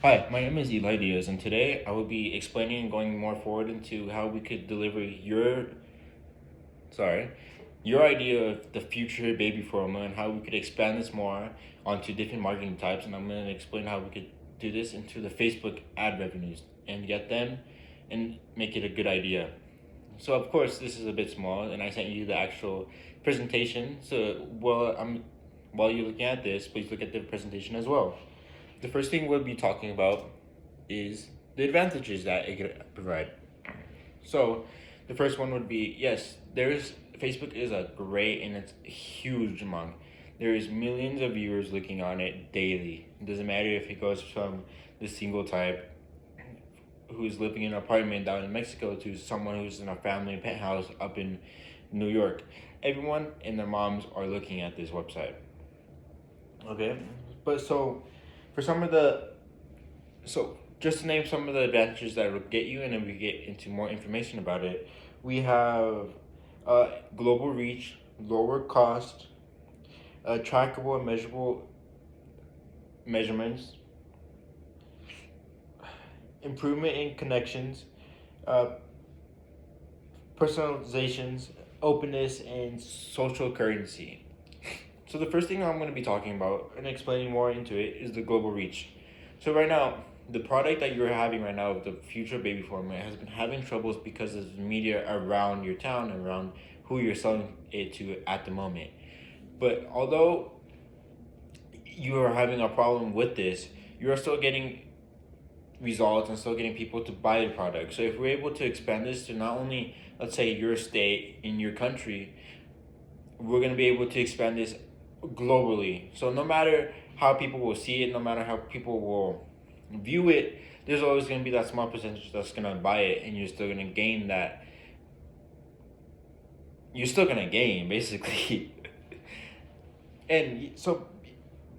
Hi, my name is Eliy, and today I will be explaining and going more forward into how we could deliver sorry, your idea of the future baby formula and how we could expand this more onto different marketing types. And I'm going to explain how we could do this into the Facebook ad revenues and get them and make it a good idea. So of course this is a bit small, and I sent you the actual presentation. So while you're looking at this, please look at the presentation as well. The first thing we'll be talking about is the advantages that it could provide. So, the first one would be yes, there's Facebook is a great and it's a huge amount. There is millions of viewers looking on it daily. It doesn't matter if it goes from the single type who's living in an apartment down in Mexico to someone who's in a family penthouse up in New York. Everyone and their moms are looking at this website. Okay, but for some of the so just to name some of the advantages that it'll get you, and then we get into more information about it. We have global reach, lower cost, trackable and measurable measurements, improvement in connections, uh, personalizations, openness, and social currency. So the first thing I'm going to be talking about and explaining more into it is the global reach. So right now, the product that you're having right now, the future baby formula, has been having troubles because of the media around your town and around who you're selling it to at the moment. But although you are having a problem with this, you are still getting results and still getting people to buy the product. So if we're able to expand this to not only, let's say, your state in your country, we're going to be able to expand this globally. So no matter how people will see it, no matter how people will view it, there's always going to be that small percentage that's going to buy it, and you're still going to gain that. You're still going to gain, basically. And so,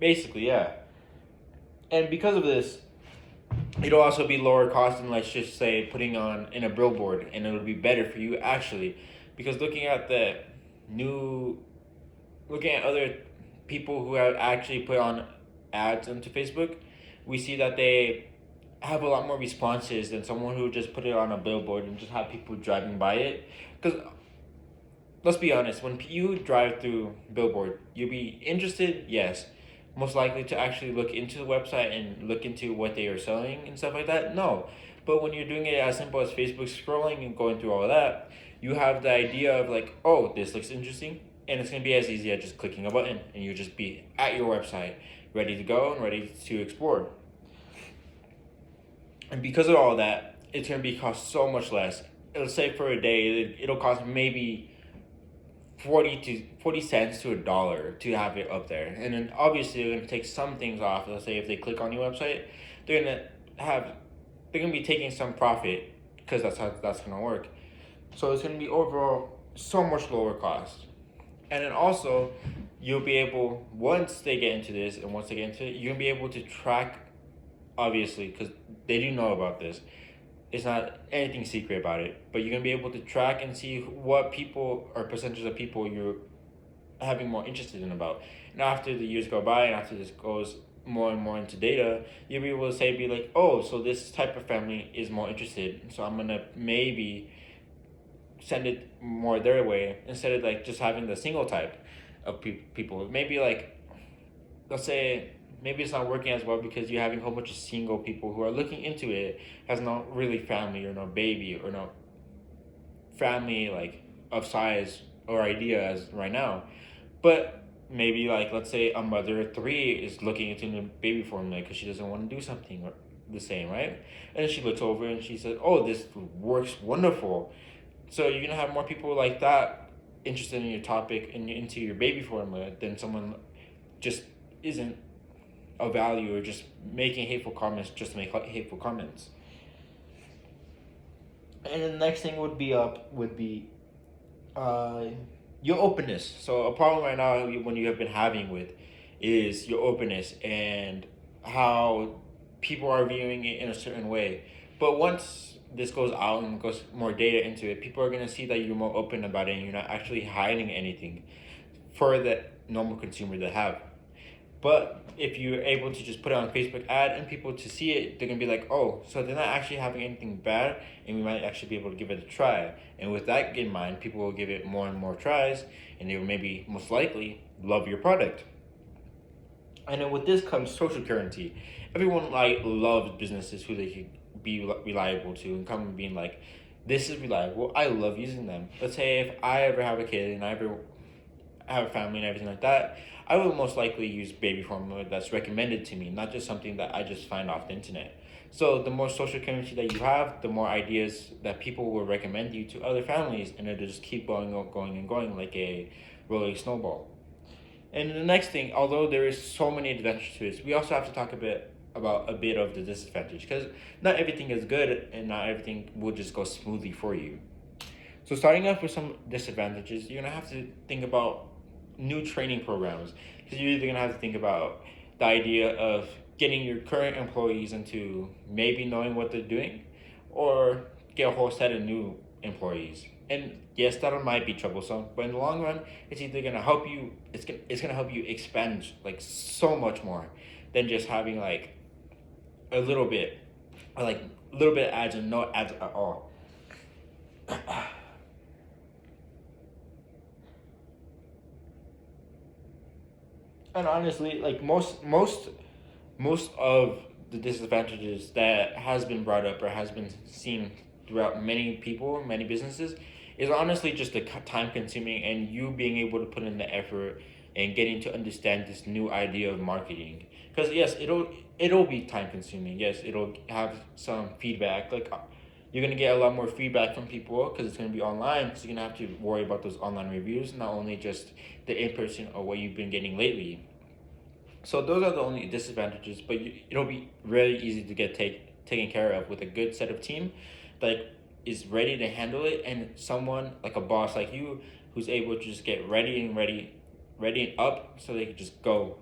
basically, yeah. And because of this, it'll also be lower cost than, let's just say, putting on in a billboard, and it'll be better for you actually, because new looking at other people who have actually put on ads into Facebook, we see that they have a lot more responses than someone who just put it on a billboard and just have people driving by it. Because let's be honest, when you drive through billboard, you'll be interested, yes. Most likely to actually look into the website and look into what they are selling and stuff like that, no. But when you're doing it as simple as Facebook scrolling and going through all of that, you have the idea of like, oh, this looks interesting, and it's gonna be as easy as just clicking a button, and you just be at your website, ready to go and ready to explore. And because of all that, it's gonna be cost so much less. Let's say for a day, it'll cost maybe 40 cents to $1 to have it up there. And then obviously they're gonna take some things off. Let's say if they click on your website, they're gonna have they're gonna be taking some profit, because that's how that's gonna work. So it's gonna be overall so much lower cost. And then also, you'll be able, once they get into this and once they get into it, you're gonna be able to track, obviously, because they do know about this. It's not anything secret about it, but you're gonna be able to track and see what people or percentage of people you're having more interested in about. And after the years go by and after this goes more and more into data, you'll be able to be like, oh, so this type of family is more interested, so I'm gonna maybe send it more their way instead of like just having the single type of people. Maybe like, let's say, maybe it's not working as well because you're having a whole bunch of single people who are looking into it, has not really family or no baby or no family like of size or idea as right now. But maybe like, let's say a mother of three is looking into the baby formula because she doesn't want to do something the same, right? And she looks over and she says, oh, this works wonderful. So you're gonna have more people like that interested in your topic and into your baby formula than someone just isn't of value or just making hateful comments just to make hateful comments. And the next thing would be uh, your openness. So a problem right now when you have been having with is your openness and how people are viewing it in a certain way. But once this goes out and goes more data into it, people are gonna see that you're more open about it and you're not actually hiding anything for the normal consumer to have. But if you're able to just put it on a Facebook ad and people to see it, they're gonna be like, oh, so they're not actually having anything bad, and we might actually be able to give it a try. And with that in mind, people will give it more and more tries, and they will maybe most likely love your product. And then with this comes social currency. Everyone like loves businesses who they can be reliable to, and come and being like, this is reliable. I love using them. Let's say if I ever have a kid and I ever have a family and everything like that, I will most likely use baby formula that's recommended to me, not just something that I just find off the internet. So the more social currency that you have, the more ideas that people will recommend you to other families, and it'll just keep going and going like a rolling snowball. And the next thing, although there is so many advantages to this, we also have to talk a bit of the disadvantage, because not everything is good and not everything will just go smoothly for you. So starting off with some disadvantages, you're gonna have to think about new training programs, because you're either gonna have to think about the idea of getting your current employees into maybe knowing what they're doing, or get a whole set of new employees. And yes, that might be troublesome, but in the long run, it's either gonna help you. It's gonna help you expand like so much more than just having like a little bit, or like a little bit of ads and no ads at all. And honestly, like most of the disadvantages that has been brought up or has been seen throughout many people, many businesses, is honestly just the time consuming and you being able to put in the effort and getting to understand this new idea of marketing. Because yes, it'll be time consuming. Yes, it'll have some feedback. Like you're gonna get a lot more feedback from people because it's gonna be online. So you're gonna have to worry about those online reviews, not only just the in person or what you've been getting lately. So those are the only disadvantages, but it'll be really easy to get taken care of with a good set of team that is ready to handle it, and someone like a boss like you who's able to just get ready and up, so they can just go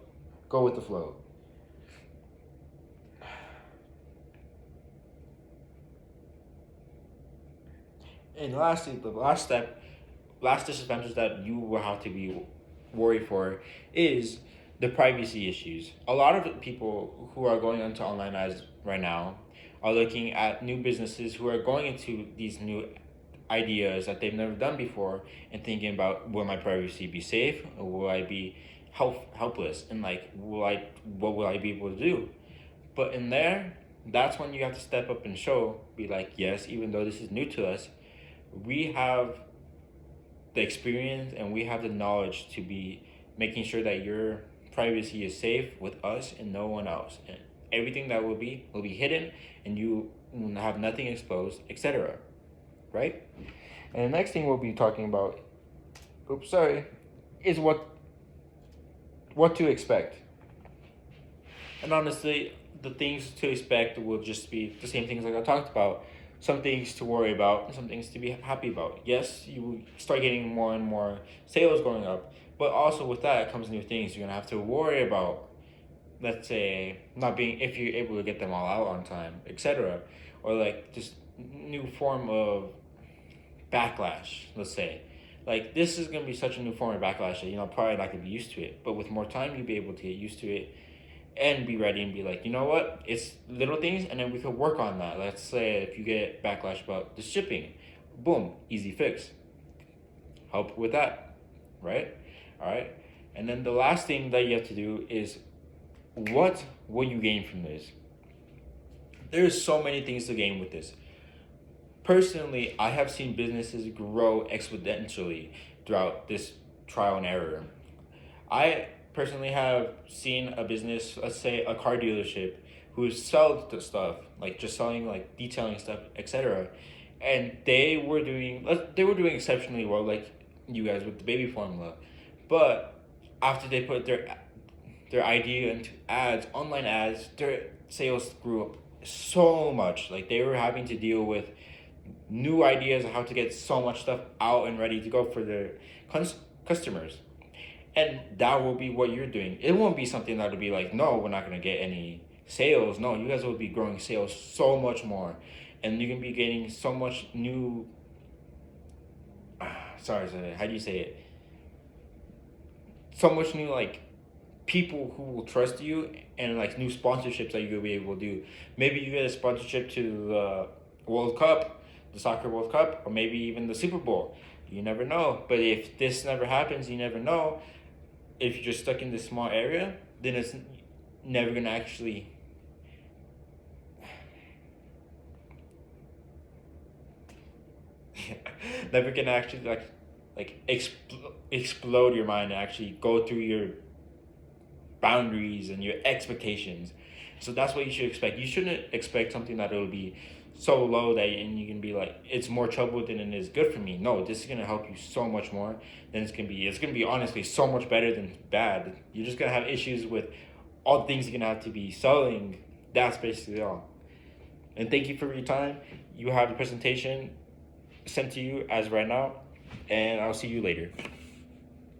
with the flow. And lastly, the last disadvantage that you will have to be worried for is the privacy issues. A lot of the people who are going into online ads right now are looking at new businesses who are going into these new ideas that they've never done before, and thinking about, will my privacy be safe, or will I be helpless, and like what will I be able to do? But in there, that's when you have to step up and show, be like, yes, even though this is new to us, we have the experience and we have the knowledge to be making sure that your privacy is safe with us and no one else. And everything that will be hidden, and you will have nothing exposed, etc. Right? And the next thing we'll be talking about, oops, sorry, is what to expect. And honestly, the things to expect will just be the same things like I talked about. Some things to worry about, and some things to be happy about. Yes, you will start getting more and more sales going up, but also with that comes new things you're gonna have to worry about. Let's say not being, if you're able to get them all out on time, etc., or like just new form of backlash. Let's say, like this is gonna be such a new form of backlash that probably not gonna be used to it. But with more time, you'll be able to get used to it and be ready and be like, you know what, it's little things, and then we could work on that. Let's say if you get backlash about the shipping, boom, easy fix, help with that, right? All right. And then the last thing that you have to do is, what will you gain from this? There's so many things to gain with this. Personally, I have seen businesses grow exponentially throughout this trial and error. I personally have seen a business, let's say a car dealership, who sells the stuff, like just selling, like detailing stuff, etc. And they were doing exceptionally well, like you guys with the baby formula. But after they put their idea into ads, online ads, their sales grew up so much. Like they were having to deal with new ideas on how to get so much stuff out and ready to go for their customers. And that will be what you're doing. It won't be something that'll be like, no, we're not gonna get any sales. No, you guys will be growing sales so much more, and you can be getting so much new. Sorry, how do you say it? So much new like people who will trust you, and like new sponsorships that you'll be able to do. Maybe you get a sponsorship to the World Cup, the soccer World Cup, or maybe even the Super Bowl. You never know. But if this never happens, you never know. If you're just stuck in this small area, then it's never gonna actually never gonna actually explode your mind and actually go through your boundaries and your expectations. So that's what you should expect. You shouldn't expect something that it'll be so low that and you can be like, it's more trouble than it is good for me. No, this is gonna help you so much more than it's gonna be. It's gonna be honestly so much better than bad. You're just gonna have issues with all the things you're gonna have to be selling. That's basically all. And thank you for your time. You have the presentation sent to you as right now, and I'll see you later.